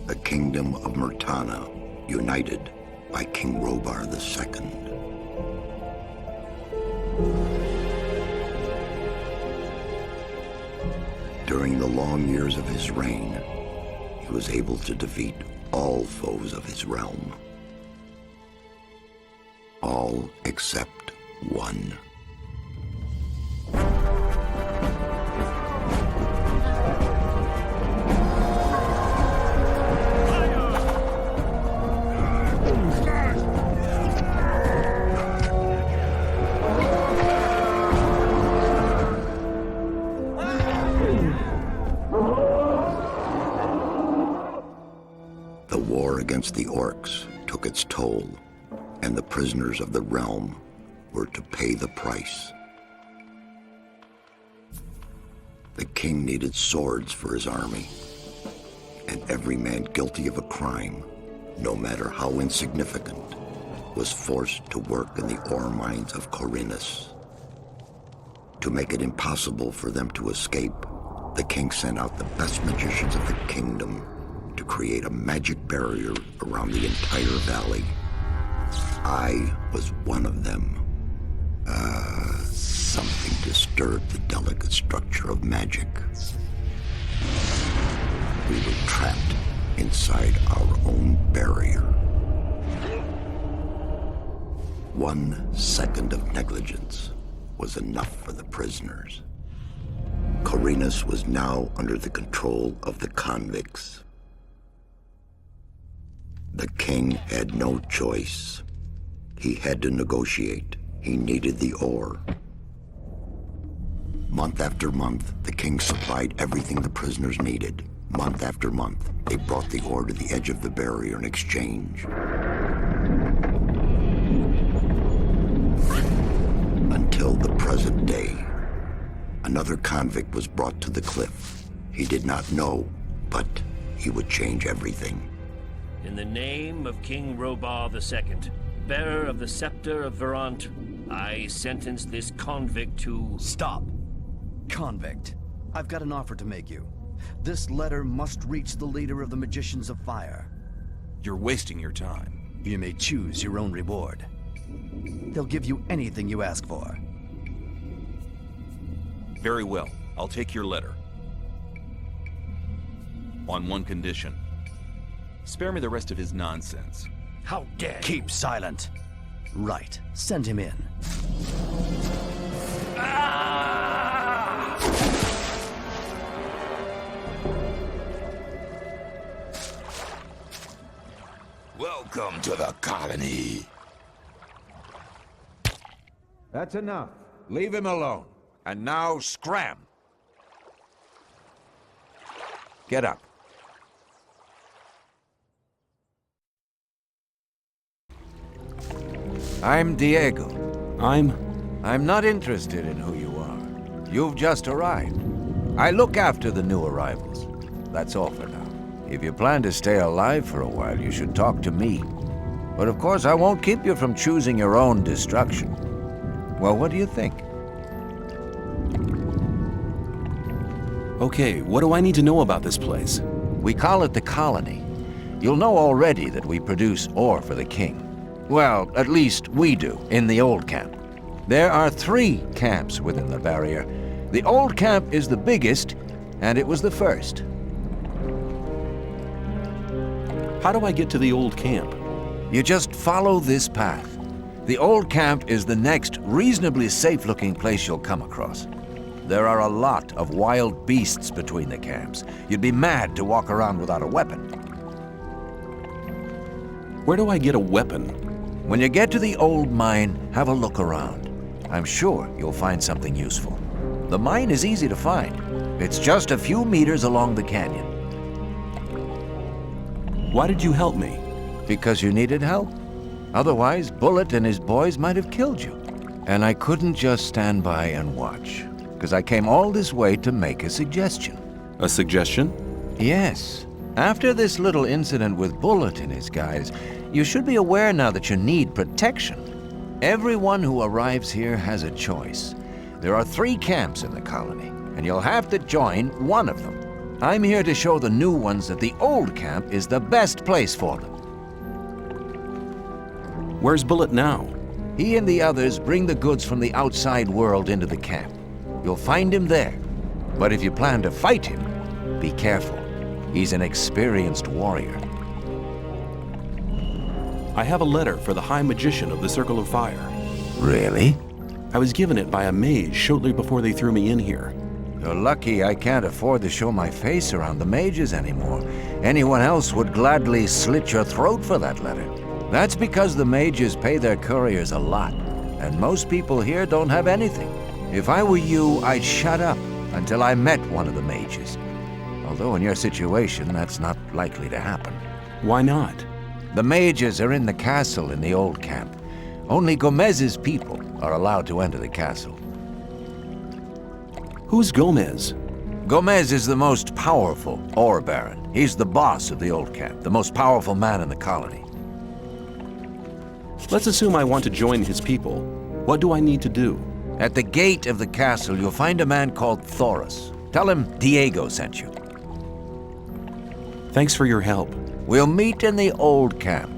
The kingdom of Murtana, united by King Robar II. During the long years of his reign, he was able to defeat all foes of his realm. All except one. The war against the orcs took its toll, and the prisoners of the realm were to pay the price. The king needed swords for his army, and every man guilty of a crime, no matter how insignificant, was forced to work in the ore mines of Khorinis. To make it impossible for them to escape, the king sent out the best magicians of the kingdom to create a magic barrier around the entire valley. I was one of them. Something disturbed the delicate structure of magic. We were trapped inside our own barrier. 1 second of negligence was enough for the prisoners. Khorinis was now under the control of the convicts. The king had no choice. He had to negotiate. He needed the ore. Month after month, the king supplied everything the prisoners needed. Month after month, they brought the ore to the edge of the barrier in exchange. Until the present day. Another convict was brought to the cliff. He did not know, but he would change everything. In the name of King Robar II, bearer of the scepter of Verant, I sentence this convict to... Stop! Convict, I've got an offer to make you. This letter must reach the leader of the Magicians of Fire. You're wasting your time. You may choose your own reward. They'll give you anything you ask for. Very well, I'll take your letter. On one condition. Spare me the rest of his nonsense. How dare you! Keep silent. Right, send him in. Welcome to the colony. That's enough. Leave him alone. And now, scram! Get up. I'm Diego. I'm not interested in who you are. You've just arrived. I look after the new arrivals. That's all for now. If you plan to stay alive for a while, you should talk to me. But of course, I won't keep you from choosing your own destruction. Well, what do you think? Okay, what do I need to know about this place? We call it the colony. You'll know already that we produce ore for the king. Well, at least we do, in the old camp. There are 3 camps within the barrier. The old camp is the biggest, and it was the first. How do I get to the old camp? You just follow this path. The old camp is the next reasonably safe-looking place you'll come across. There are a lot of wild beasts between the camps. You'd be mad to walk around without a weapon. Where do I get a weapon? When you get to the old mine, have a look around. I'm sure you'll find something useful. The mine is easy to find. It's just a few meters along the canyon. Why did you help me? Because you needed help. Otherwise, Bullet and his boys might have killed you. And I couldn't just stand by and watch, because I came all this way to make a suggestion. A suggestion? Yes. After this little incident with Bullet and his guys, you should be aware now that you need protection. Everyone who arrives here has a choice. There are 3 camps in the colony, and you'll have to join one of them. I'm here to show the new ones that the old camp is the best place for them. Where's Bullet now? He and the others bring the goods from the outside world into the camp. You'll find him there. But if you plan to fight him, be careful. He's an experienced warrior. I have a letter for the High Magician of the Circle of Fire. Really? I was given it by a mage shortly before they threw me in here. You're lucky I can't afford to show my face around the mages anymore. Anyone else would gladly slit your throat for that letter. That's because the mages pay their couriers a lot, and most people here don't have anything. If I were you, I'd shut up until I met one of the mages. Although in your situation, that's not likely to happen. Why not? The mages are in the castle in the old camp. Only Gomez's people are allowed to enter the castle. Who's Gomez? Gomez is the most powerful ore baron. He's the boss of the old camp, the most powerful man in the colony. Let's assume I want to join his people. What do I need to do? At the gate of the castle, you'll find a man called Thoris. Tell him Diego sent you. Thanks for your help. We'll meet in the old camp.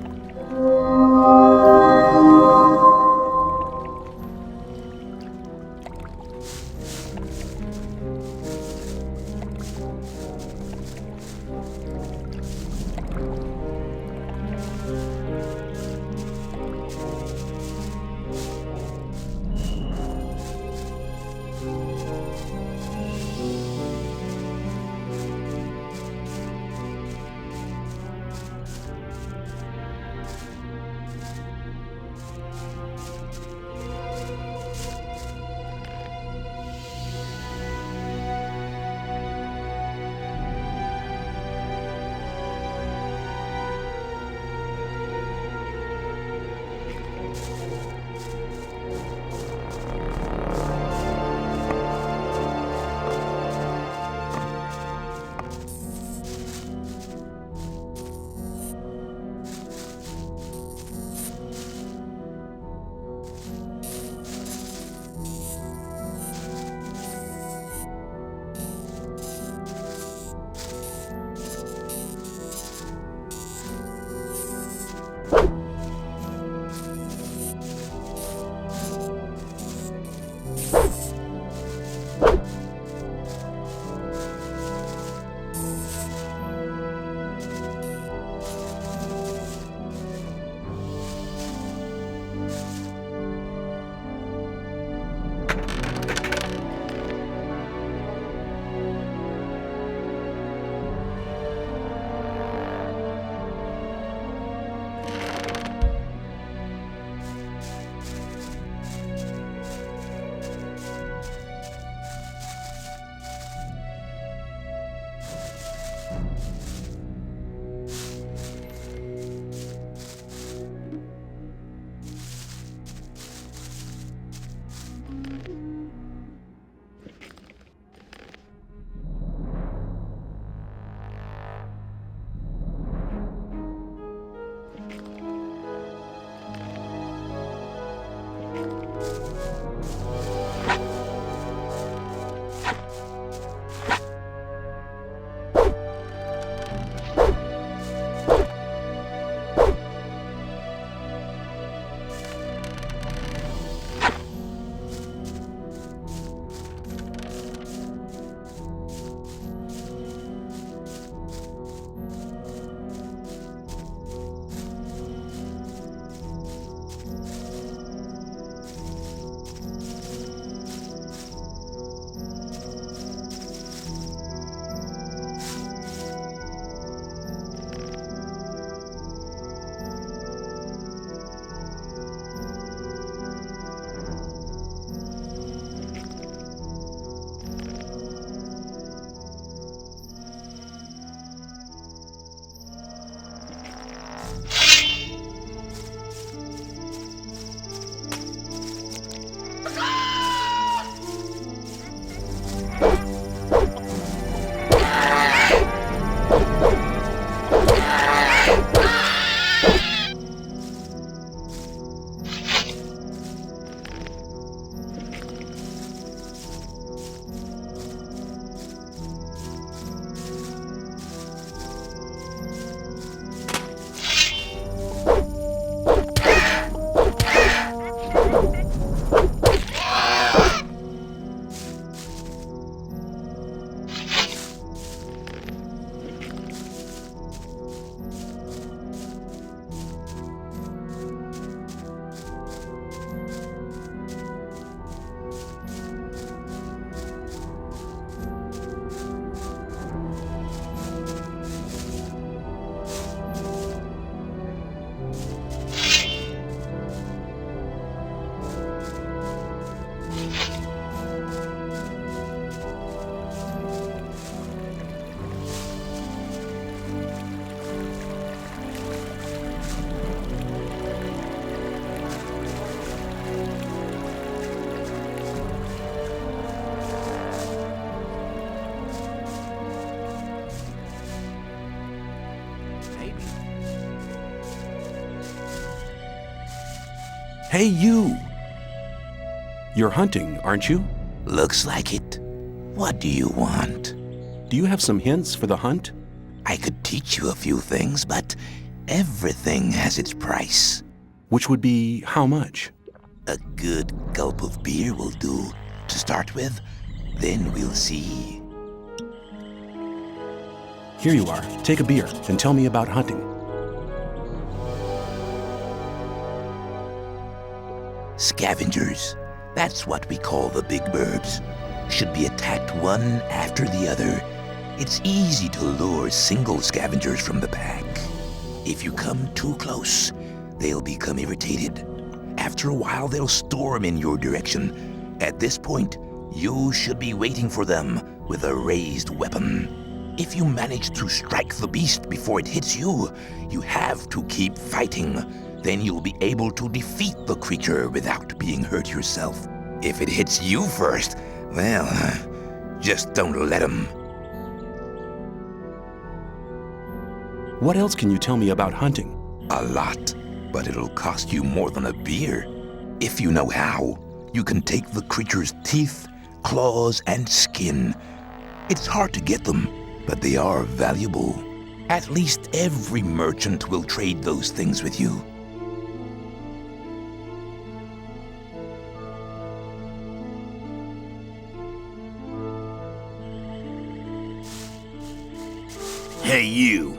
Hey, you! You're hunting, aren't you? Looks like it. What do you want? Do you have some hints for the hunt? I could teach you a few things, but everything has its price. Which would be how much? A good gulp of beer will do to start with. Then we'll see. Here you are. Take a beer and tell me about hunting. Scavengers. That's what we call the big birds. Should be attacked one after the other. It's easy to lure single scavengers from the pack. If you come too close, they'll become irritated. After a while, they'll storm in your direction. At this point, you should be waiting for them with a raised weapon. If you manage to strike the beast before it hits you, you have to keep fighting. Then you'll be able to defeat the creature without being hurt yourself. If it hits you first, well, just don't let him. What else can you tell me about hunting? A lot, but it'll cost you more than a beer. If you know how, you can take the creature's teeth, claws, and skin. It's hard to get them, but they are valuable. At least every merchant will trade those things with you. Hey, you.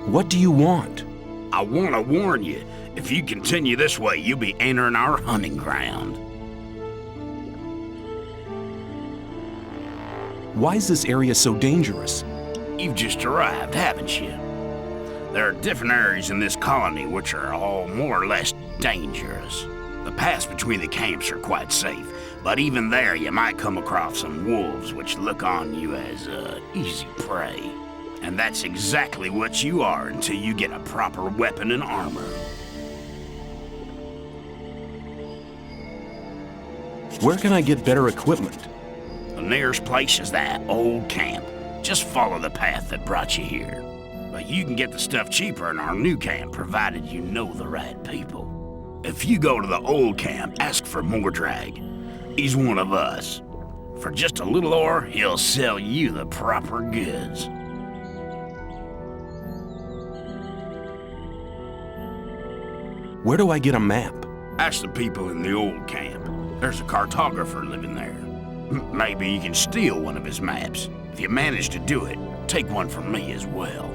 What do you want? I want to warn you. If you continue this way, you'll be entering our hunting ground. Why is this area so dangerous? You've just arrived, haven't you? There are different areas in this colony which are all more or less dangerous. The paths between the camps are quite safe, but even there you might come across some wolves which look on you as easy prey. And that's exactly what you are until you get a proper weapon and armor. Where can I get better equipment? The nearest place is that old camp. Just follow the path that brought you here. But you can get the stuff cheaper in our new camp, provided you know the right people. If you go to the old camp, ask for Mordrag. He's one of us. For just a little ore, he'll sell you the proper goods. Where do I get a map? Ask the people in the old camp. There's a cartographer living there. Maybe you can steal one of his maps. If you manage to do it, take one from me as well.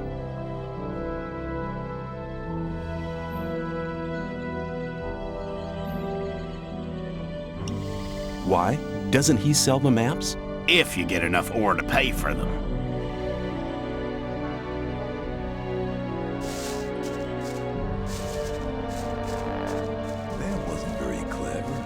Why? Doesn't he sell the maps? If you get enough ore to pay for them. That wasn't very clever.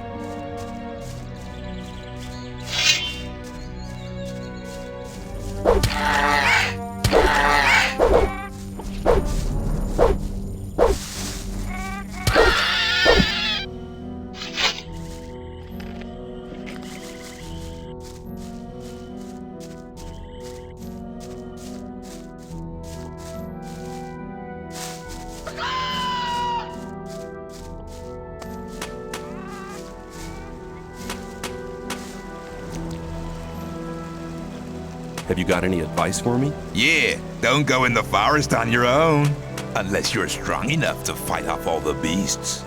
Have you got any advice for me? Yeah, don't go in the forest on your own. Unless you're strong enough to fight off all the beasts.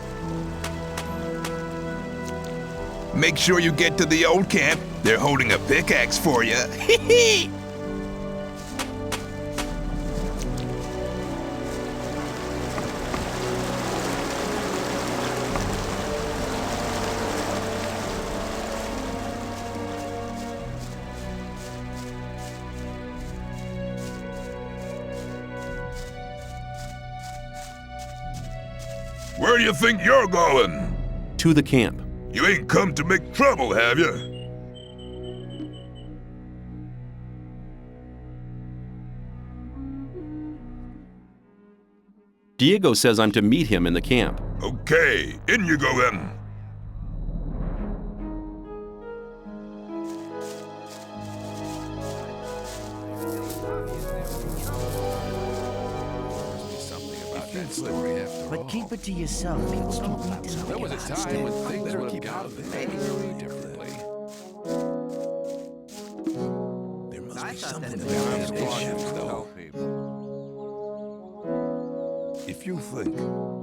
Make sure you get to the old camp. They're holding a pickaxe for you. Hee Where do you think you're going? To the camp. You ain't come to make trouble, have you? Diego says I'm to meet him in the camp. Okay, in you go then. that story after But all. keep it to yourself. People don't need to know. There was a time when things would have gone very differently. There must be something something about about this ship, though. If you think...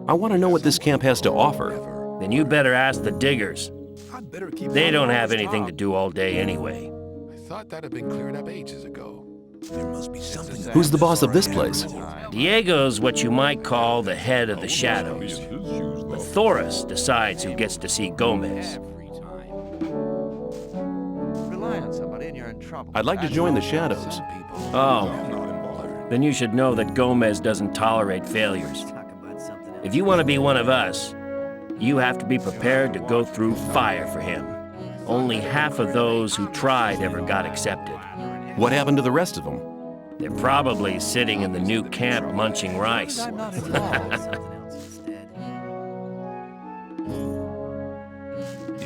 I want to know what this camp has to offer. Then you better ask the diggers. I'd better keep They my don't nose have anything to top. do all day anyway. I thought that had been cleared up ages ago. There must be something. Who's the boss of this place? Diego's what you might call the head of the shadows. But Thoris decides who gets to see Gomez. Rely on somebody and you're in trouble. I'd like to join the shadows. Oh, then you should know that Gomez doesn't tolerate failures. If you want to be one of us, you have to be prepared to go through fire for him. Only half of those who tried ever got accepted. What happened to the rest of them? They're probably sitting in the new camp munching rice. I'm not involved.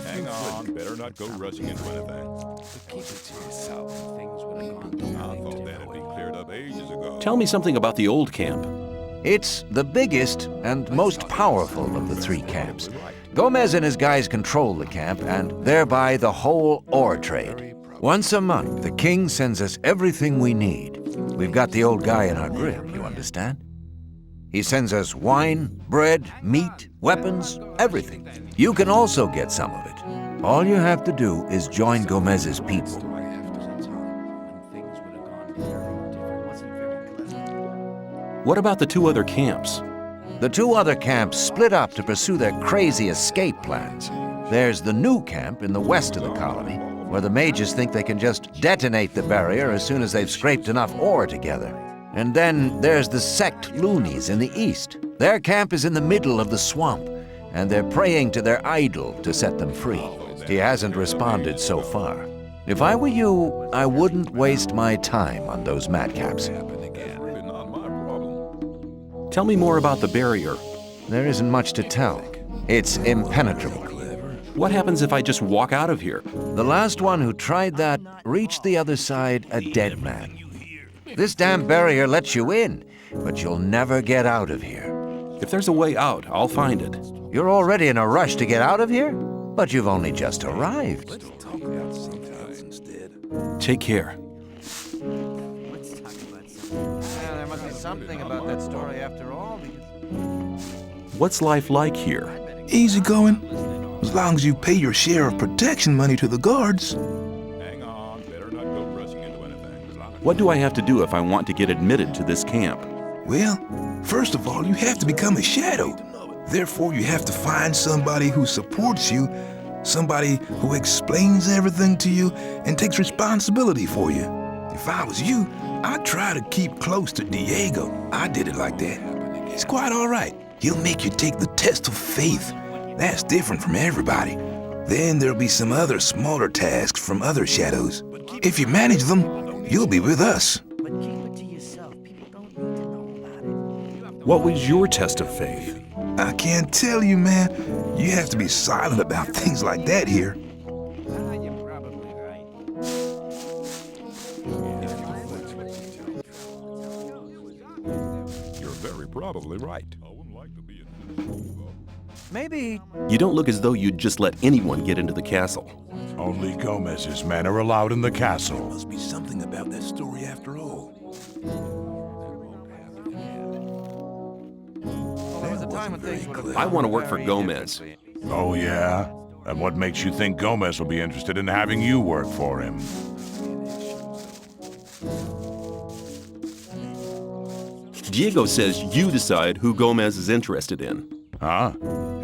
Hang on, better not go rushing into anything. Keep it to yourself. Things would have gone I thought that had been cleared up ages ago. Tell me something about the old camp. It's the biggest and most powerful of the three camps. Gomez and his guys control the camp and thereby the whole ore trade. Once a month, the king sends us everything we need. We've got the old guy in our grip, you understand? He sends us wine, bread, meat, weapons, everything. You can also get some of it. All you have to do is join Gomez's people. What about the two other camps? The two other camps split up to pursue their crazy escape plans. There's the new camp in the west of the colony, where the mages think they can just detonate the barrier as soon as they've scraped enough ore together. And then there's the sect loonies in the east. Their camp is in the middle of the swamp, and they're praying to their idol to set them free. He hasn't responded so far. If I were you, I wouldn't waste my time on those madcaps. Not my problem. Tell me more about the barrier. There isn't much to tell. It's impenetrable. What happens if I just walk out of here? The last one who tried that reached the other side a dead man. This damn barrier lets you in, but you'll never get out of here. If there's a way out, I'll find it. You're already in a rush to get out of here? But you've only just arrived. Take care. There must be something about that story after all. What's life like here? Easy going, as long as you pay your share of protection money to the guards. Hang on, better not go rushing into anything. What do I have to do if I want to get admitted to this camp? Well, first of all, you have to become a shadow. Therefore, you have to find somebody who supports you, somebody who explains everything to you and takes responsibility for you. If I was you, I'd try to keep close to Diego. I did it like that. He's quite all right. He'll make you take the test of faith. That's different from everybody. Then there'll be some other smaller tasks from other shadows. If you manage them, you'll be with us. But keep it to yourself. People don't need to know about it. What was your test of faith? I can't tell you, man. You have to be silent about things like that here. You're very probably right. I wouldn't like to be in Maybe. You don't look as though you'd just let anyone get into the castle. Only Gomez's men are allowed in the castle. Must be something about that story after all. There was a time when things would have I want to work for Gomez. Oh, yeah? And what makes you think Gomez will be interested in having you work for him? Diego says you decide who Gomez is interested in. Huh?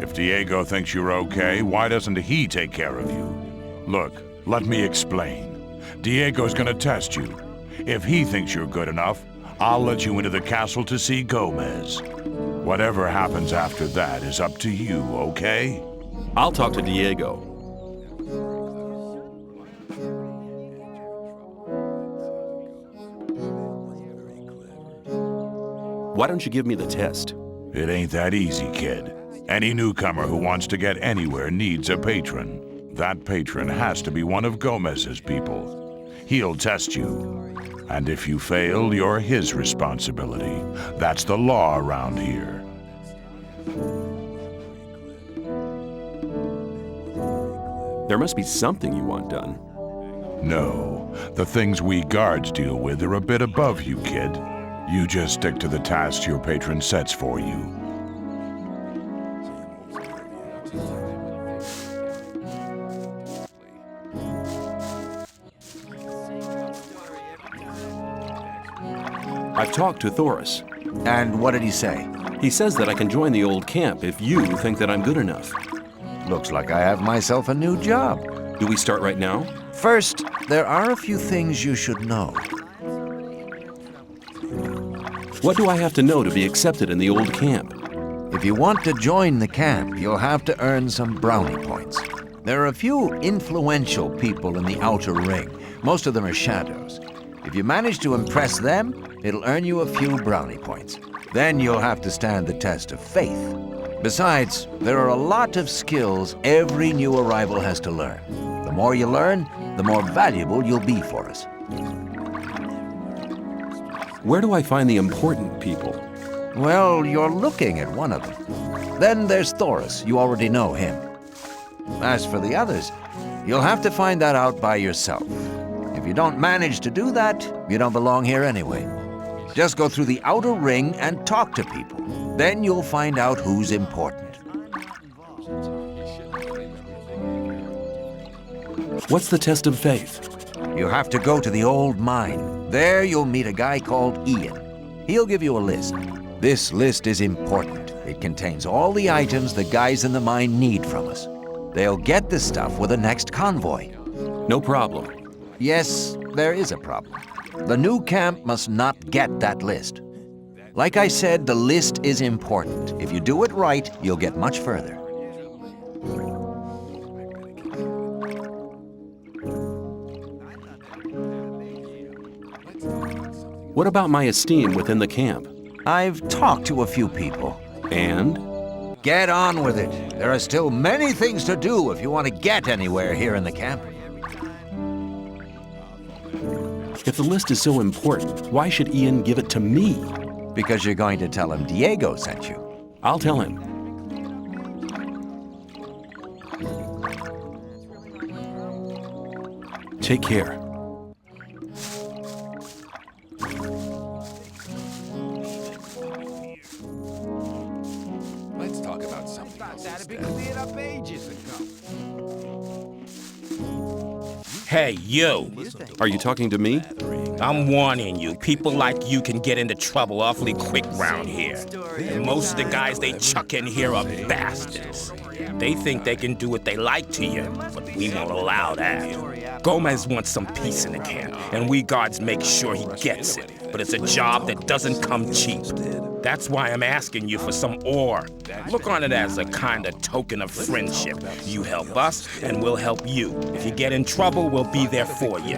If Diego thinks you're okay, why doesn't he take care of you? Look, let me explain. Diego's gonna test you. If he thinks you're good enough, I'll let you into the castle to see Gomez. Whatever happens after that is up to you, okay? I'll talk to Diego. Why don't you give me the test? It ain't that easy, kid. Any newcomer who wants to get anywhere needs a patron. That patron has to be one of Gomez's people. He'll test you. And if you fail, you're his responsibility. That's the law around here. There must be something you want done. No, the things we guards deal with are a bit above you, kid. You just stick to the tasks your patron sets for you. I've talked to Thoris. And what did he say? He says that I can join the old camp if you think that I'm good enough. Looks like I have myself a new job. Do we start right now? First, there are a few things you should know. What do I have to know to be accepted in the old camp? If you want to join the camp, you'll have to earn some brownie points. There are a few influential people in the outer ring. Most of them are shadows. If you manage to impress them, it'll earn you a few brownie points. Then you'll have to stand the test of faith. Besides, there are a lot of skills every new arrival has to learn. The more you learn, the more valuable you'll be for us. Where do I find the important people? Well, you're looking at one of them. Then there's Thoris. You already know him. As for the others, you'll have to find that out by yourself. If you don't manage to do that, you don't belong here anyway. Just go through the outer ring and talk to people. Then you'll find out who's important. What's the test of faith? You have to go to the old mine. There you'll meet a guy called Ian. He'll give you a list. This list is important. It contains all the items the guys in the mine need from us. They'll get the stuff with the next convoy. No problem. Yes, there is a problem. The new camp must not get that list. Like I said, the list is important. If you do it right, you'll get much further. What about my esteem within the camp? I've talked to a few people. And? Get on with it. There are still many things to do if you want to get anywhere here in the camp. If the list is so important, why should Ian give it to me? Because you're going to tell him Diego sent you. I'll tell him. Take care. Let's talk about something else. That'd be cleared up ages ago. Hey, you! Are you talking to me? I'm warning you, people like you can get into trouble awfully quick round here. And most of the guys they chuck in here are bastards. They think they can do what they like to you, but we won't allow that. Gomez wants some peace in the camp, and we guards make sure he gets it. But it's a job that doesn't come cheap. That's why I'm asking you for some ore. Look on it as a kind of token of friendship. You help us, and we'll help you. If you get in trouble, we'll be there for you.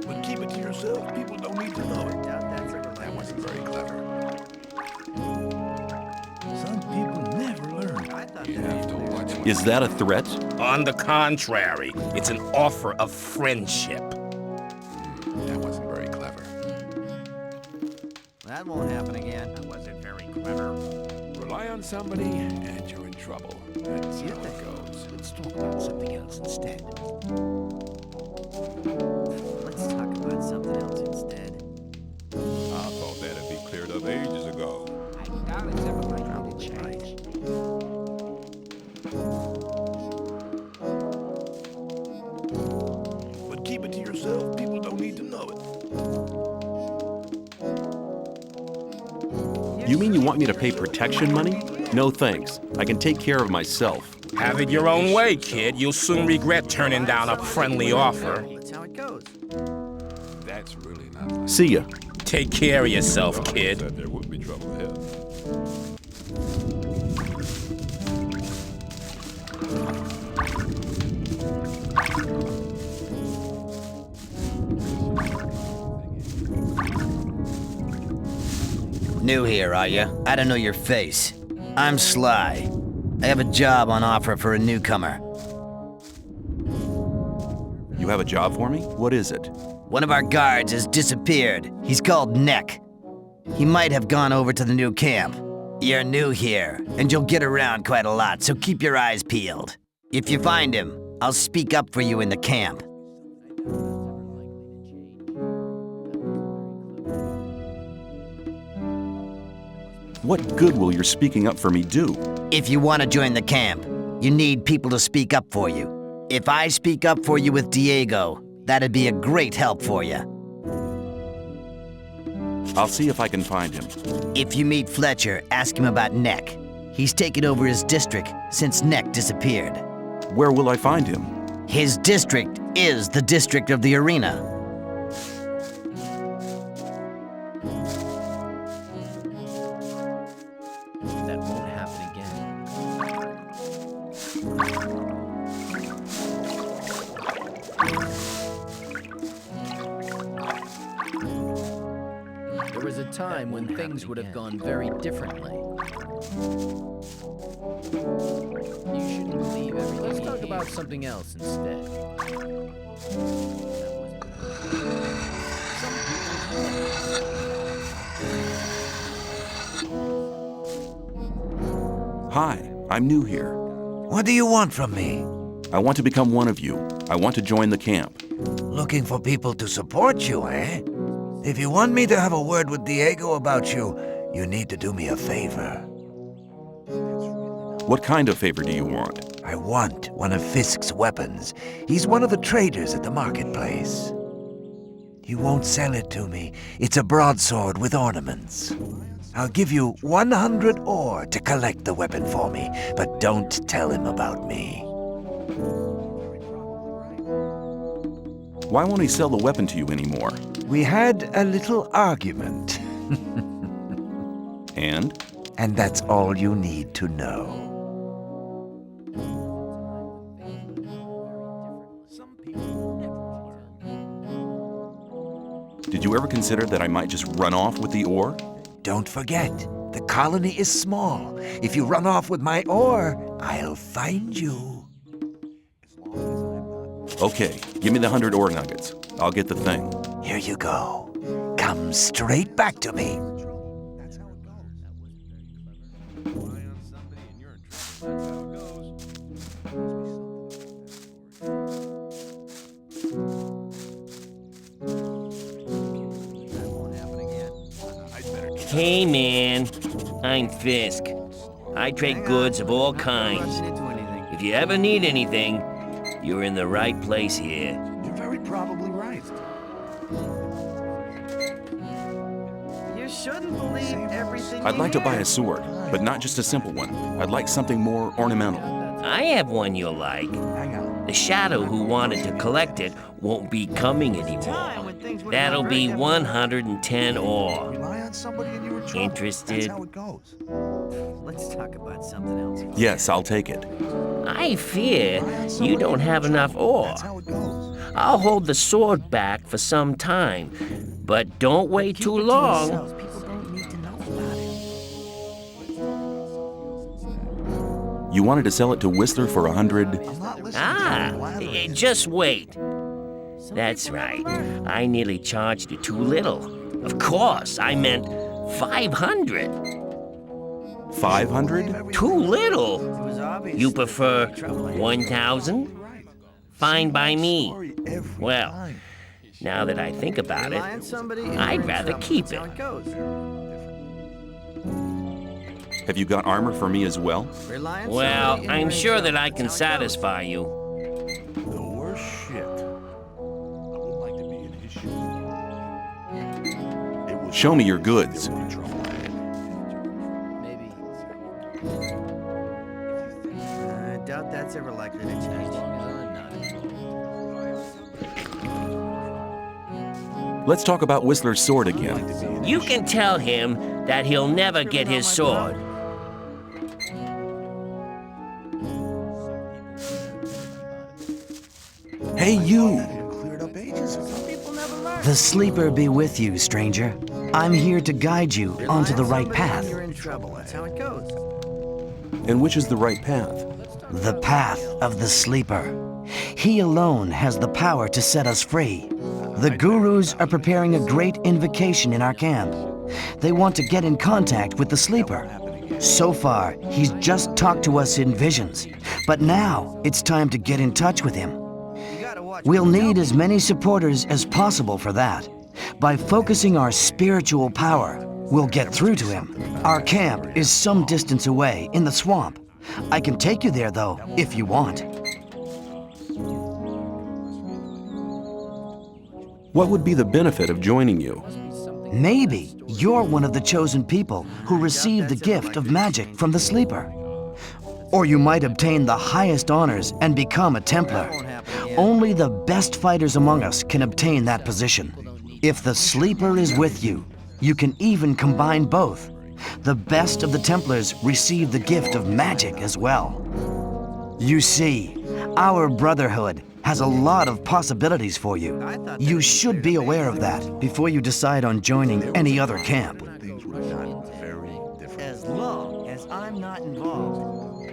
But keep it to yourself. People don't need to know it. That wasn't very clever. Some people never learn. You have to watch. Is that a threat? On the contrary, it's an offer of friendship. That wasn't very clever. That won't happen again. That wasn't very clever. Rely on somebody and you're in trouble. That's how it goes. Let's talk about something else instead. Let's talk about something else instead. I thought that'd be cleared up ages ago. I doubt it's ever likely to change. But keep it to yourself. People don't need to know it. You mean you want me to pay protection money? No thanks. I can take care of myself. Have it your own way, kid. You'll soon regret turning down a friendly offer. That's how it goes. That's really not like See ya. Take care of yourself, kid. said there would be trouble ahead. New here, are you? I don't know your face. I'm Sly. I have a job on offer for a newcomer. You have a job for me? What is it? One of our guards has disappeared. He's called Neck. He might have gone over to the new camp. You're new here, and you'll get around quite a lot, so keep your eyes peeled. If you find him, I'll speak up for you in the camp. What good will your speaking up for me do? If you want to join the camp, you need people to speak up for you. If I speak up for you with Diego, that'd be a great help for you. I'll see if I can find him. If you meet Fletcher, ask him about Neck. He's taken over his district since Neck disappeared. Where will I find him? His district is the district of the arena. That won't happen again. There was a time when things would have gone very differently. You shouldn't believe everything. Let's talk about something else instead. Hi, I'm new here. What do you want from me? I want to become one of you. I want to join the camp. Looking for people to support you, eh? If you want me to have a word with Diego about you, you need to do me a favor. What kind of favor do you want? I want one of Fisk's weapons. He's one of the traders at the marketplace. You won't sell it to me. It's a broadsword with ornaments. I'll give you 100 ore to collect the weapon for me, but don't tell him about me. Why won't he sell the weapon to you anymore? We had a little argument. And? And that's all you need to know. Did you ever consider that I might just run off with the ore? Don't forget, the colony is small. If you run off with my ore, I'll find you. Okay, give me the 100 ore nuggets. I'll get the thing. Here you go. Come straight back to me. Hey man, I'm Fisk. I trade goods of all kinds. If you ever need anything, you're in the right place here. You're very probably right. You shouldn't believe everything I'd like to buy a sword, but not just a simple one. I'd like something more ornamental. I have one you'll like. The Shadow who wanted to collect it won't be coming anymore. That'll be 110 ore. Interested? Let's talk about something else. Yes, I'll take it. I fear you don't have enough ore. I'll hold the sword back for some time, but don't wait too long. You wanted to sell it to Whistler for 100? Just wait. That's right. I nearly charged you too little. Of course, I meant 500. 500? Too little. You prefer 1,000? Fine by me. Well, now that I think about it, I'd rather keep it. Have you got armor for me as well? Well, I'm sure that I can satisfy you. The worst shit. I would like to be in his shoes. Show me your goods. Maybe. I doubt that's ever likely to change. Let's talk about Whistler's sword again. You can tell him that he'll never get his sword. Hey, you! The sleeper be with you, stranger. I'm here to guide you onto the right path. You're in trouble. That's how it goes. And which is the right path? The path of the sleeper. He alone has the power to set us free. The gurus are preparing a great invocation in our camp. They want to get in contact with the sleeper. So far, he's just talked to us in visions, but now it's time to get in touch with him. We'll need as many supporters as possible for that. By focusing our spiritual power, we'll get through to him. Our camp is some distance away in the swamp. I can take you there, though, if you want. What would be the benefit of joining you? Maybe you're one of the chosen people who received the gift of magic from the sleeper. Or you might obtain the highest honors and become a Templar. Only the best fighters among us can obtain that position. If the sleeper is with you, you can even combine both. The best of the Templars receive the gift of magic as well. You see, our brotherhood has a lot of possibilities for you. You should be aware of that before you decide on joining any other camp. As long as I'm not involved.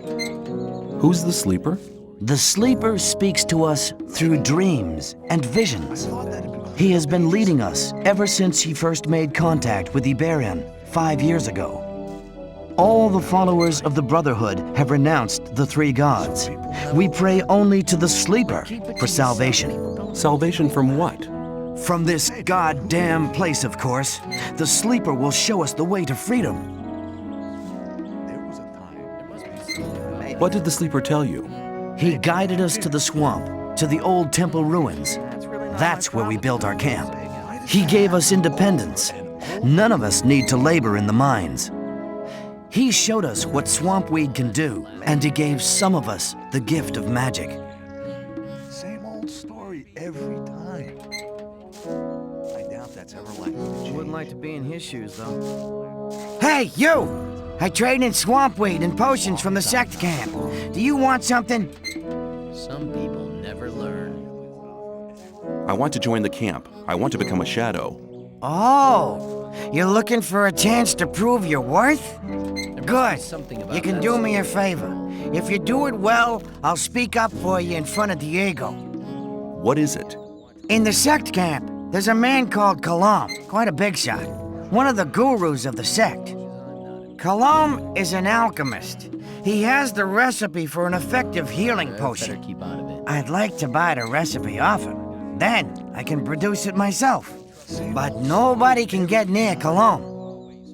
Who's the sleeper? The sleeper speaks to us through dreams and visions. He has been leading us ever since he first made contact with Iberian 5 years ago. All the followers of the Brotherhood have renounced the three gods. We pray only to the sleeper for salvation. Salvation from what? From this goddamn place, of course. The sleeper will show us the way to freedom. What did the sleeper tell you? He guided us to the swamp, to the old temple ruins. That's where we built our camp. He gave us independence. None of us need to labor in the mines. He showed us what swampweed can do, and he gave some of us the gift of magic. Same old story every time. I doubt that's ever likely to change. Wouldn't like to be in his shoes, though. Hey, you! I trade in swampweed and potions from the sect camp. Do you want something? Some people never learn. I want to join the camp. I want to become a shadow. Oh, you're looking for a chance to prove your worth? Good. You can do me a favor. If you do it well, I'll speak up for you in front of Diego. What is it? In the sect camp, there's a man called Kalam, quite a big shot. One of the gurus of the sect. Kalam is an alchemist. He has the recipe for an effective healing potion. Keep out of it. I'd like to buy the recipe off him. Then I can produce it myself. But nobody can get near Kalam.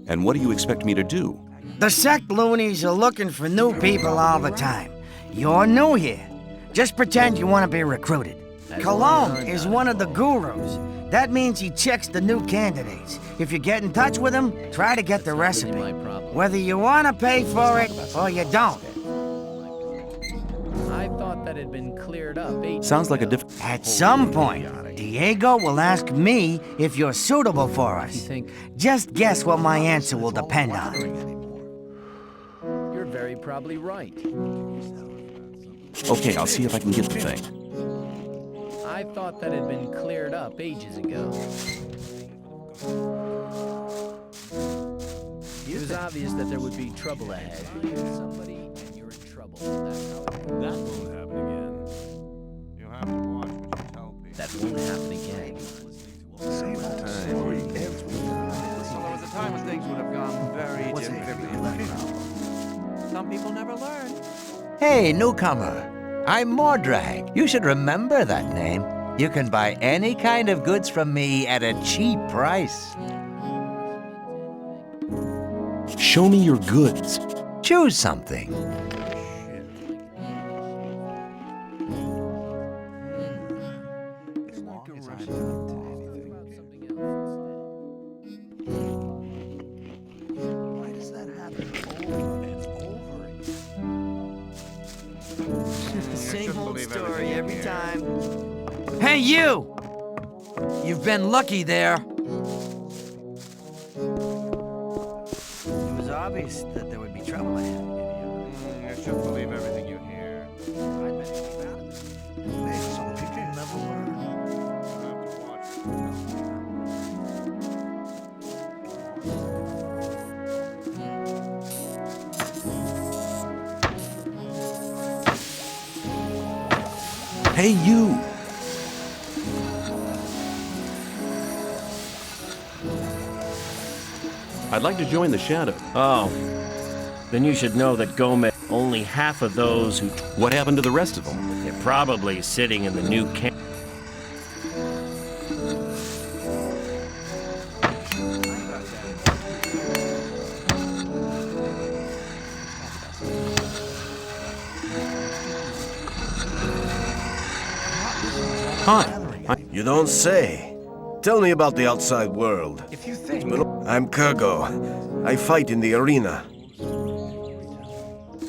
And what do you expect me to do? The sect loonies are looking for new people all the time. You're new here. Just pretend you want to be recruited. Kalam is one of the gurus. That means he checks the new candidates. If you get in touch with him, try to get the recipe. Whether you want to pay for it or you don't. I thought that had been cleared up. Sounds like a At some point, Diego will ask me if you're suitable for us. Just guess what my answer will depend on. You're very probably right. Okay, I'll see if I can get the thing. I thought that had been cleared up ages ago. It was obvious that there would be trouble ahead. Somebody and you're in trouble. That won't happen again. You'll have to watch what you tell people. That won't happen again. Same old story every time. So there was a time when things would have gone very differently. Some people never learn. Hey, newcomer. I'm Mordrag. You should remember that name. You can buy any kind of goods from me at a cheap price. Show me your goods. Choose something. Why does that happen over and over? Same old story every time. Hey, you! You've been lucky there. It was obvious that there would be trouble ahead. You shouldn't believe everything you hear. I'd better keep out of it. Hey, some people never learn. You'll have to watch what you tell people. Hey, you! I'd like to join the Shadow. Oh, then you should know that Gomez, only half of those who... What happened to the rest of them? They're probably sitting in the new camp. Hi. You don't say. Tell me about the outside world. I'm Kurgo. I fight in the arena. It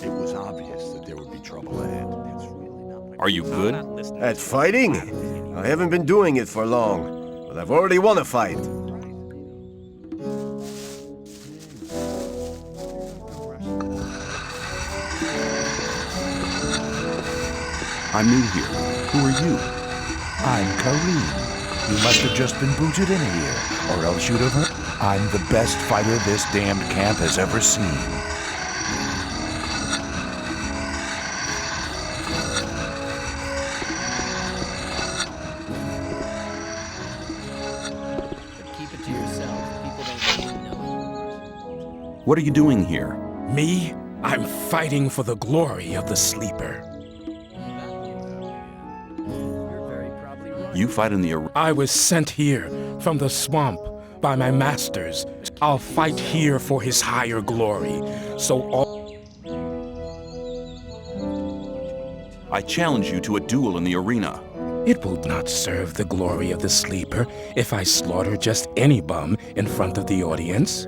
was obvious that there would be trouble ahead. Are you good? At fighting? I haven't been doing it for long, but I've already won a fight. I'm new here. Who are you? I'm Kareem. You must have just been booted in here, or else you'd have heard. I'm the best fighter this damned camp has ever seen. Keep it to yourself. People don't need to know. What are you doing here? Me? I'm fighting for the glory of the Sleeper. You fight in the arena. I was sent here from the swamp by my masters. I'll fight here for his higher glory. So all... I challenge you to a duel in the arena. It will not serve the glory of the Sleeper if I slaughter just any bum in front of the audience.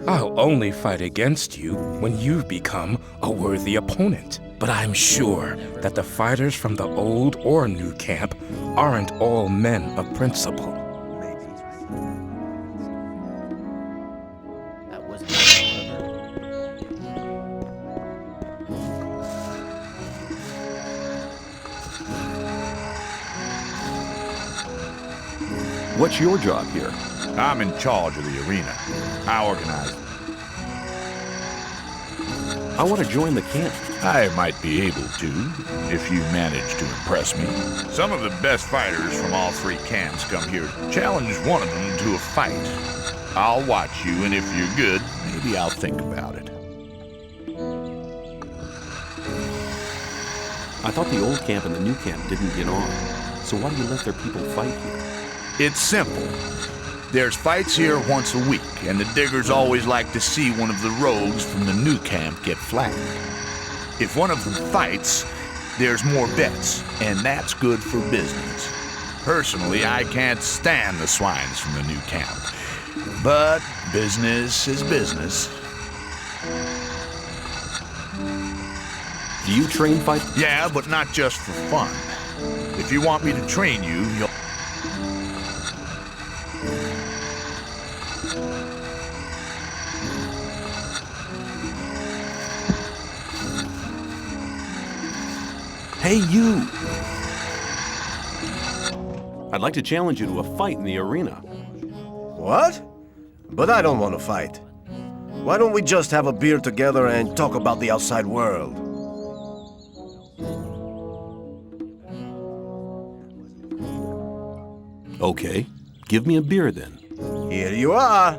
I'll only fight against you when you've become a worthy opponent. But I'm sure that the fighters from the old or new camp aren't all men of principle. That wasn't clever. What's your job here? I'm in charge of the arena. I organize it. I want to join the camp. I might be able to, if you manage to impress me. Some of the best fighters from all three camps come here to challenge one of them to a fight. I'll watch you, and if you're good, maybe I'll think about it. I thought the old camp and the new camp didn't get on. So why do you let their people fight here? It's simple. There's fights here once a week, and the diggers always like to see one of the rogues from the new camp get flattened. If one of them fights, there's more bets, and that's good for business. Personally, I can't stand the swines from the new camp. But business is business. Do you train fight? Yeah, but not just for fun. If you want me to train you, you'll... Hey, you! I'd like to challenge you to a fight in the arena. What? But I don't want to fight. Why don't we just have a beer together and talk about the outside world? Okay, give me a beer then. Here you are.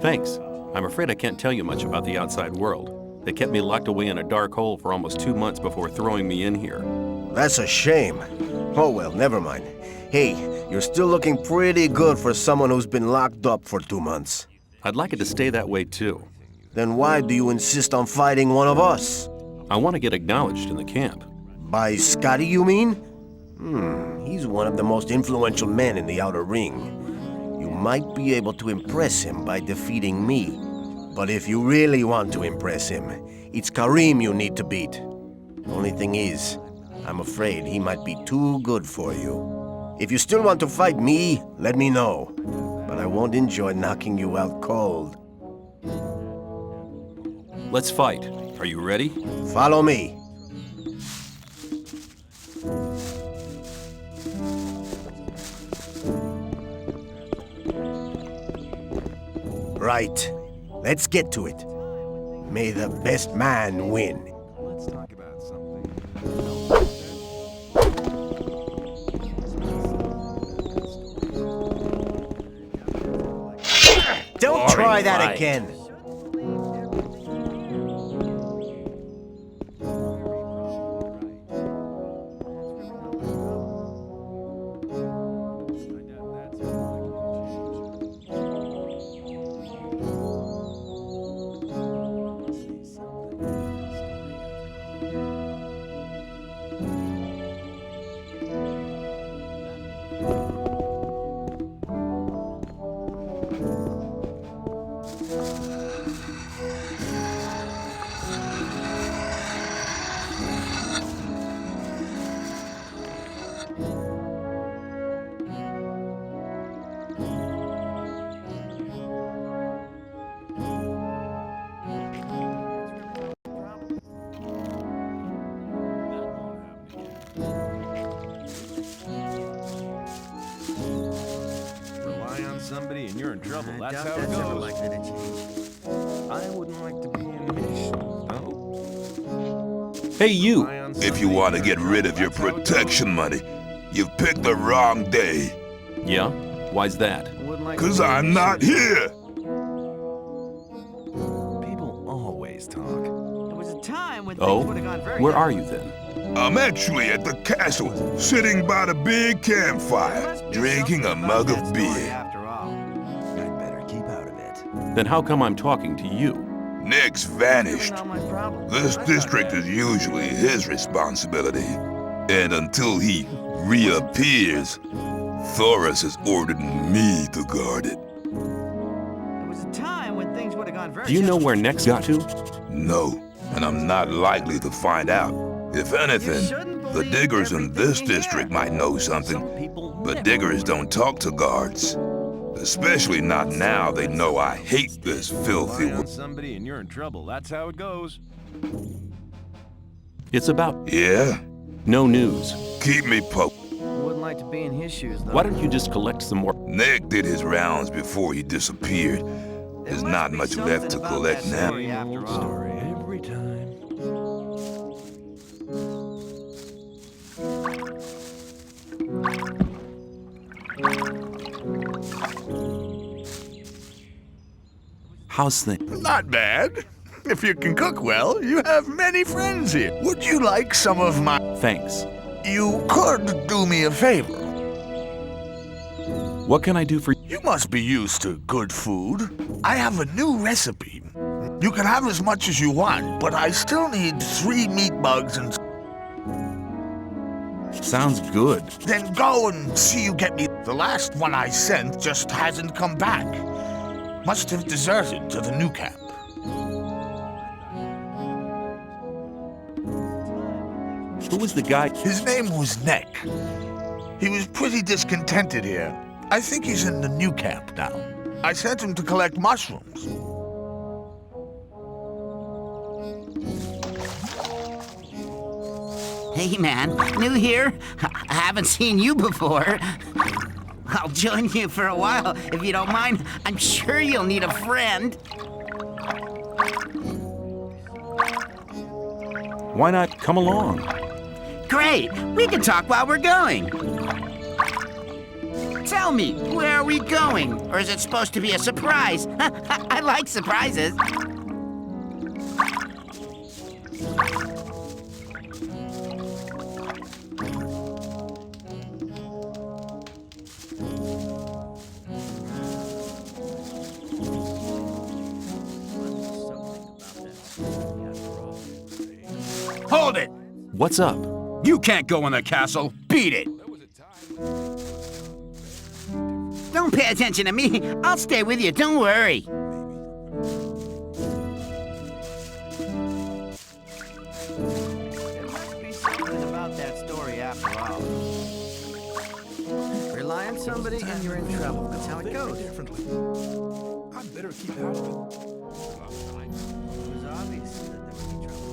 Thanks. I'm afraid I can't tell you much about the outside world. They kept me locked away in a dark hole for almost 2 months before throwing me in here. That's a shame. Oh well, never mind. Hey, you're still looking pretty good for someone who's been locked up for 2 months. I'd like it to stay that way too. Then why do you insist on fighting one of us? I want to get acknowledged in the camp. By Scotty, you mean? He's one of the most influential men in the outer ring. You might be able to impress him by defeating me. But if you really want to impress him, it's Kareem you need to beat. Only thing is, I'm afraid he might be too good for you. If you still want to fight me, let me know. But I won't enjoy knocking you out cold. Let's fight. Are you ready? Follow me. Right. Let's get to it. May the best man win. Let's talk about something. Don't try that again. Somebody and you're in trouble. That's how it goes. Likely to change. I wouldn't like to be in his shoes, no. Hey, you! If you want to get rid of your protection money, you've picked the wrong day. Yeah? Why's that? 'Cause I'm not here! People always talk. There was a time when Oh? things would have gone very Where are you then? I'm actually at the castle, sitting by the big campfire, drinking a mug of beer. Then how come I'm talking to you? Nick's vanished. This district is usually his responsibility. And until he reappears, Thoris has ordered me to guard it. There was a time when things would have gone very Do you know where Nex got to? No, and I'm not likely to find out. If anything, the diggers in this district might know something, but diggers don't talk to guards. Especially not now they know I hate this filthy Rely on somebody and you're in trouble. That's how it goes. It's about... Yeah? No news. Keep me posted. Wouldn't like to be in his shoes, though. Why don't you just collect some more... Nick did his rounds before he disappeared. There's not much left to collect now. Old story every time. How's things? Not bad. If you can cook well, you have many friends here. Would you like some of my... Thanks. You could do me a favor. What can I do for you? You must be used to good food. I have a new recipe. You can have as much as you want, but I still need 3 meat bugs and... Sounds good. Then go and see you get me... The last one I sent just hasn't come back. Must have deserted to the new camp. Who was the guy? His name was Neck. He was pretty discontented here. I think he's in the new camp now. I sent him to collect mushrooms. Hey, man. New here? I haven't seen you before. I'll join you for a while, if you don't mind. I'm sure you'll need a friend. Why not come along? Great! We can talk while we're going. Tell me, where are we going? Or is it supposed to be a surprise? I like surprises. Hold it! What's up? You can't go in the castle. Beat it! Don't pay attention to me. I'll stay with you. Don't worry. There must be something about that story after all. Rely on somebody and you're in trouble. That's how it goes. I better keep out of it. It was obvious that there would be trouble.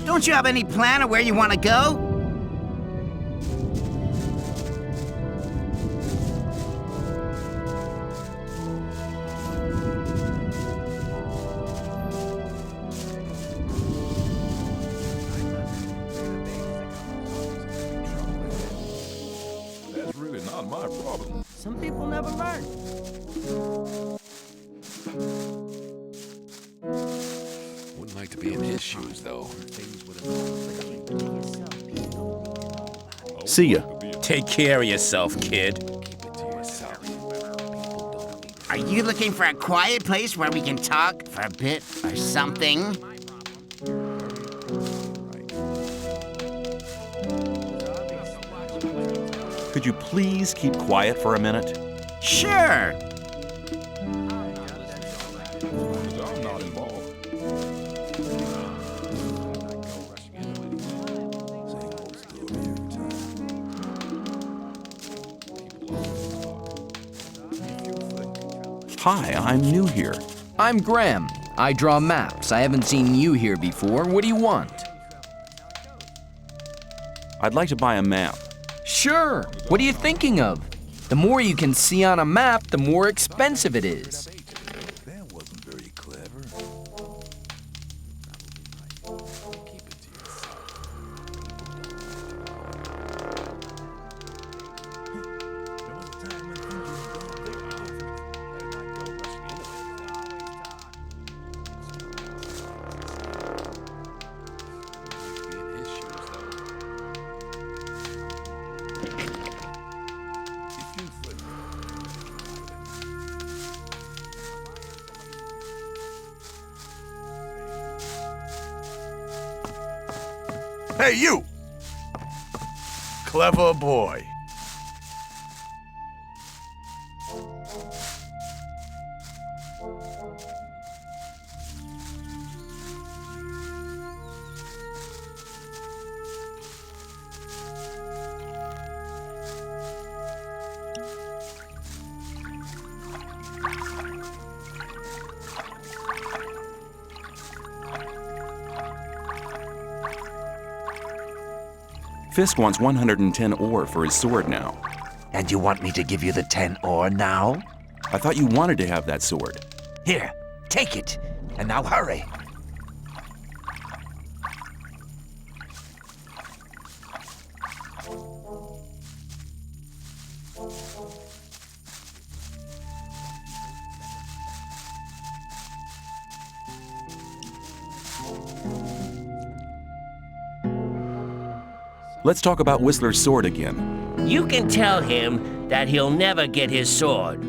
Don't you have any plan of where you want to go? not my problem. Some people never learn. Wouldn't like to be in his shoes, though. See ya. Take care of yourself, kid. Are you looking for a quiet place where we can talk for a bit or something? Could you please keep quiet for a minute? Sure. I'm not involved. Hi, I'm new here. I'm Graham. I draw maps. I haven't seen you here before. What do you want? I'd like to buy a map. Sure. What are you thinking of? The more you can see on a map, the more expensive it is. That wasn't very clever. Hey, you! Clever boy. Fisk wants 110 ore for his sword now. And you want me to give you the 10 ore now? I thought you wanted to have that sword. Here, take it. And now hurry. Let's talk about Whistler's sword again. You can tell him that he'll never get his sword.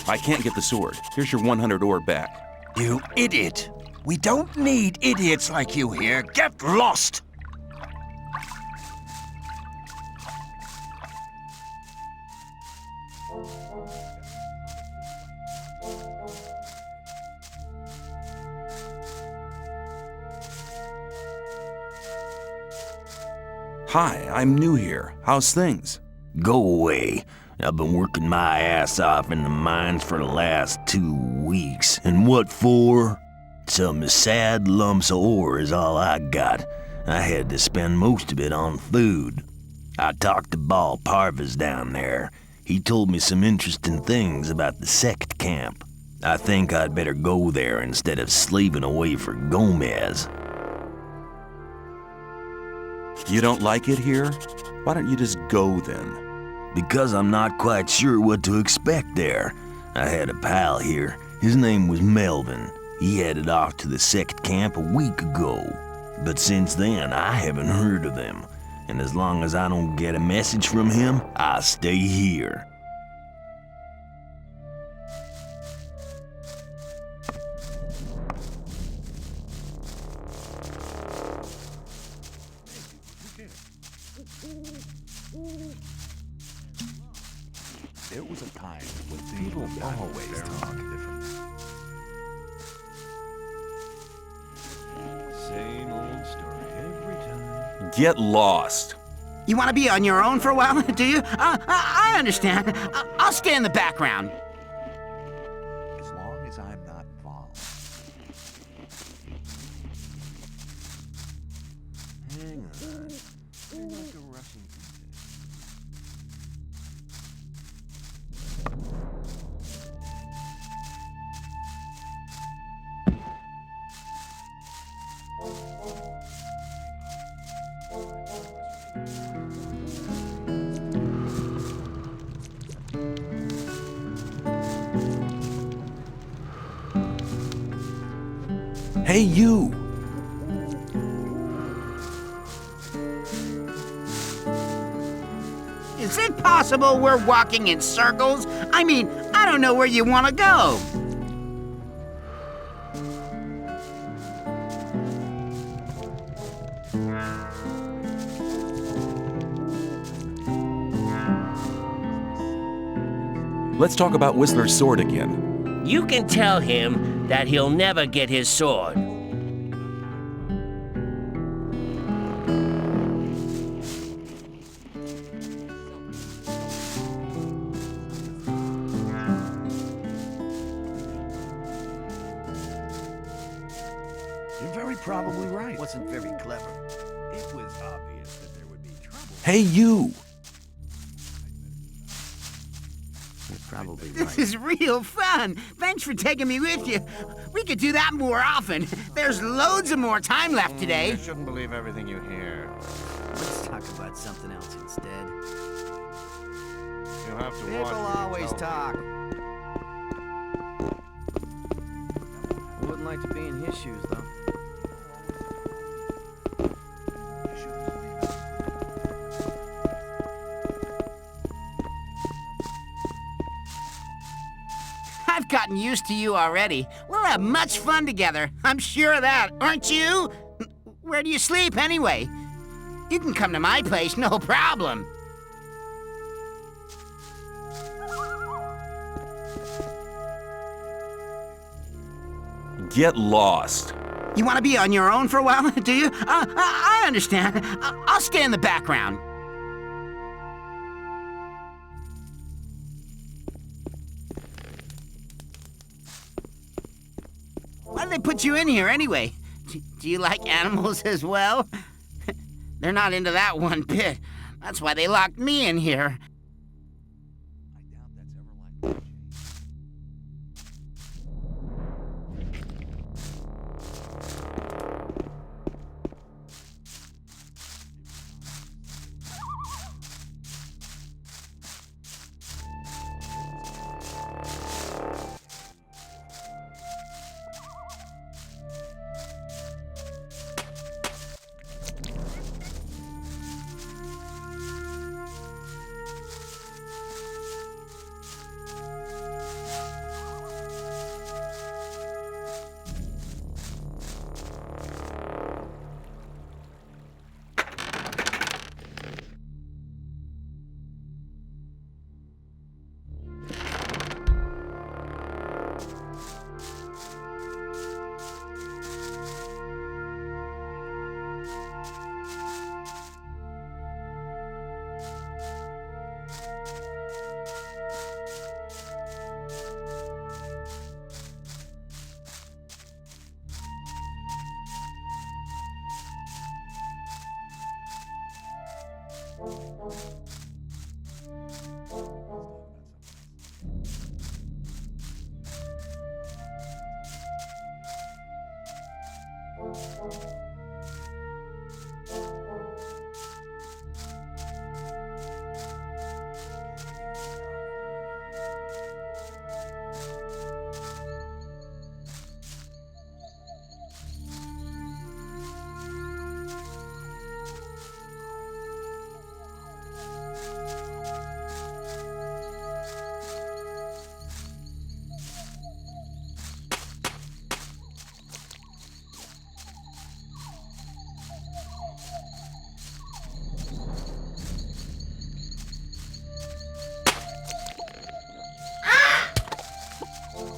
I can't get the sword. Here's your 100 ore back. You idiot! We don't need idiots like you here. Get lost! Hi, I'm new here. How's things? Go away. I've been working my ass off in the mines for the last 2 weeks. And what for? Some sad lumps of ore is all I got. I had to spend most of it on food. I talked to Ball Parvis down there. He told me some interesting things about the sect camp. I think I'd better go there instead of slaving away for Gomez. You don't like it here? Why don't you just go then? Because I'm not quite sure what to expect there. I had a pal here. His name was Melvin. He headed off to the sect camp a week ago. But since then, I haven't heard of him. And as long as I don't get a message from him, I'll stay here. There was a time when people always talk different. Same old story every time. Get lost. You want to be on your own for a while, do you? I understand. I'll stay in the background. As long as I'm not involved. Hang on. You're like a rushing. Hey, you! Is it possible we're walking in circles? I mean, I don't know where you want to go. Let's talk about Whistler's sword again. You can tell him that he'll never get his sword. You're very probably right. Wasn't very clever. It was obvious that there would be trouble. Hey, you! Probably This is real fun. Thanks for taking me with you. We could do that more often. There's loads of more time left today. You shouldn't believe everything you hear. Let's talk about something else instead. You'll have to People watch always talk. I wouldn't like to be in his shoes, though. I've gotten used to you already. We'll have much fun together. I'm sure of that, aren't you? Where do you sleep, anyway? You can come to my place, no problem. Get lost. You want to be on your own for a while, do you? I understand. I'll stay in the background. Why did they put you in here anyway? Do you like animals as well? They're not into that one bit. That's why they locked me in here.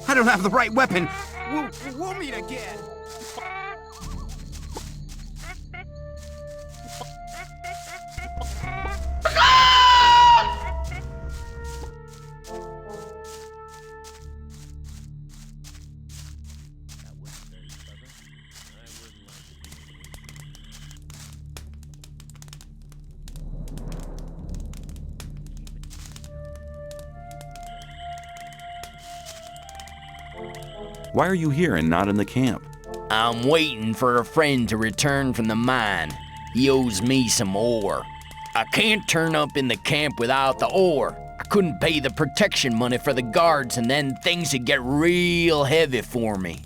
I don't have the right weapon. We'll meet again. Why are you here and not in the camp? I'm waiting for a friend to return from the mine. He owes me some ore. I can't turn up in the camp without the ore. I couldn't pay the protection money for the guards, and then things would get real heavy for me.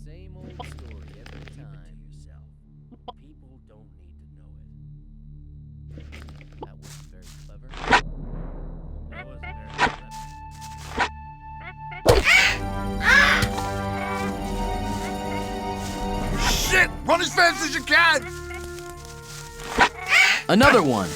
Same old story every time. People don't need to know it. That wasn't very clever. That wasn't very clever. Shit! Run as fast as you can! Another one.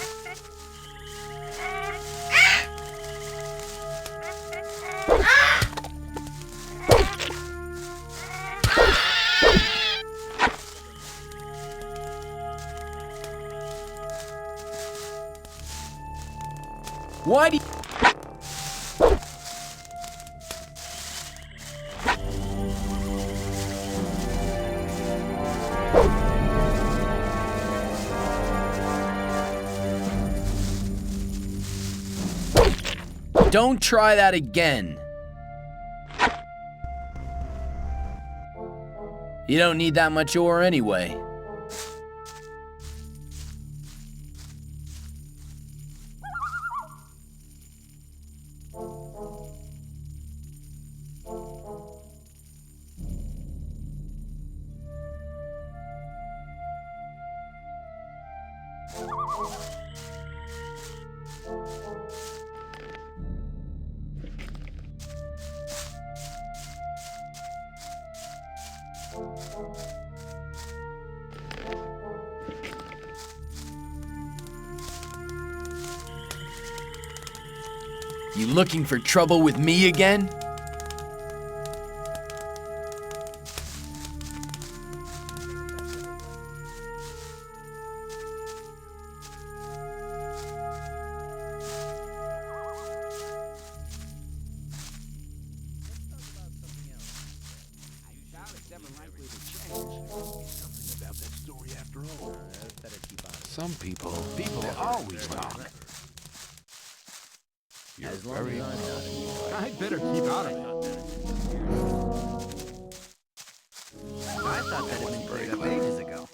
Why do you... Don't try that again. You don't need that much ore anyway. You looking for trouble with me again? Some people always talk. As long as I'm not amused. I'd better keep out of it. I thought that had been cleared up ages ago.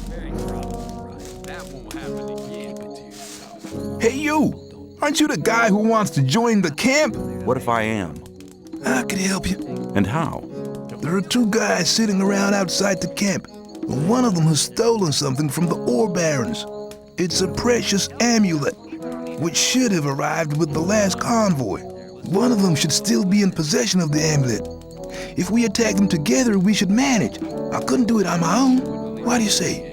Very probably right. That won't happen again. Keep it to yourself. Hey, you! Aren't you the guy who wants to join the camp? What if I am? I could help you. And how? There are two guys sitting around outside the camp. One of them has stolen something from the ore barons. It's a precious amulet, which should have arrived with the last convoy. One of them should still be in possession of the amulet. If we attack them together, we should manage. I couldn't do it on my own. What do you say?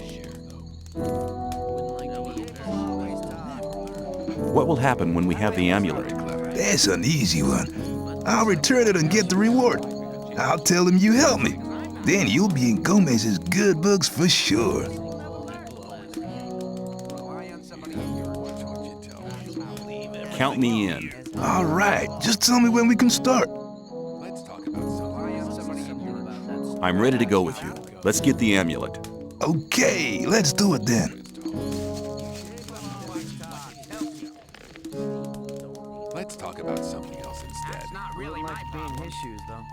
What will happen when we have the amulet? That's an easy one. I'll return it and get the reward. I'll tell him you helped me. Then you'll be in Gomez's good books for sure. Count me in. All right, just tell me when we can start. I'm ready to go with you. Let's get the amulet. Okay, let's do it then. Let's talk about something else instead. That's not really like being in his shoes, though.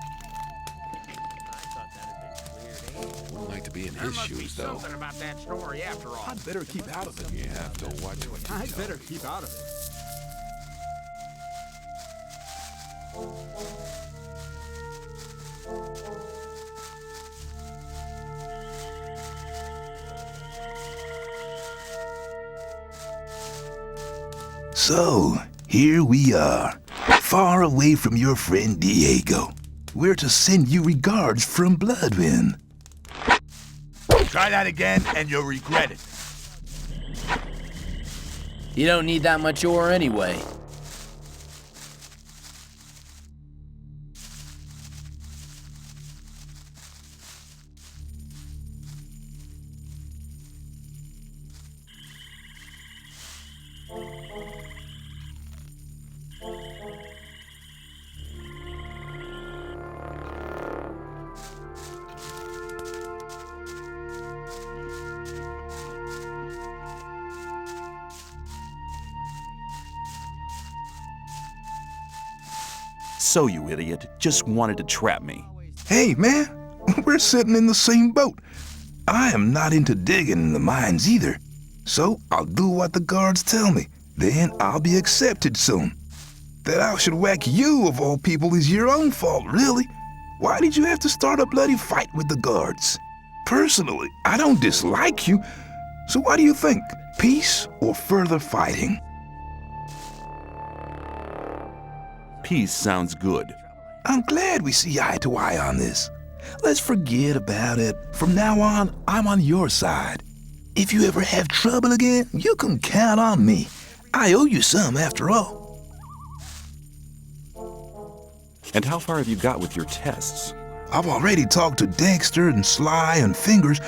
Wouldn't like to be in his shoes, though. Something about that story after all. I'd better keep out of it. You have to watch what you tell. I'd better keep out of it. So, here we are, far away from your friend Diego. We're to send you regards from Bloodwind. Try Try that again, and you'll regret it. You don't need that much ore anyway. So, you idiot, just wanted to trap me. Hey, man, we're sitting in the same boat. I am not into digging in the mines either. So I'll do what the guards tell me. Then I'll be accepted soon. That I should whack you, of all people, is your own fault, really. Why did you have to start a bloody fight with the guards? Personally, I don't dislike you. So what do you think? Peace or further fighting? Peace sounds good. I'm glad we see eye to eye on this. Let's forget about it. From now on, I'm on your side. If you ever have trouble again, you can count on me. I owe you some, after all. And how far have you got with your tests? I've already talked to Dexter and Sly and Fingers.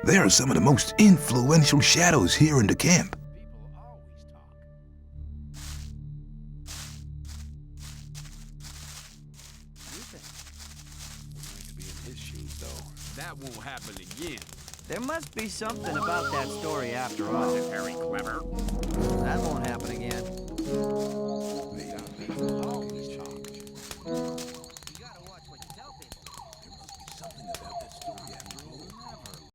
They are some of the most influential shadows here in the camp. That won't happen again. There must be something about that story after all. Is it very clever? That won't happen again.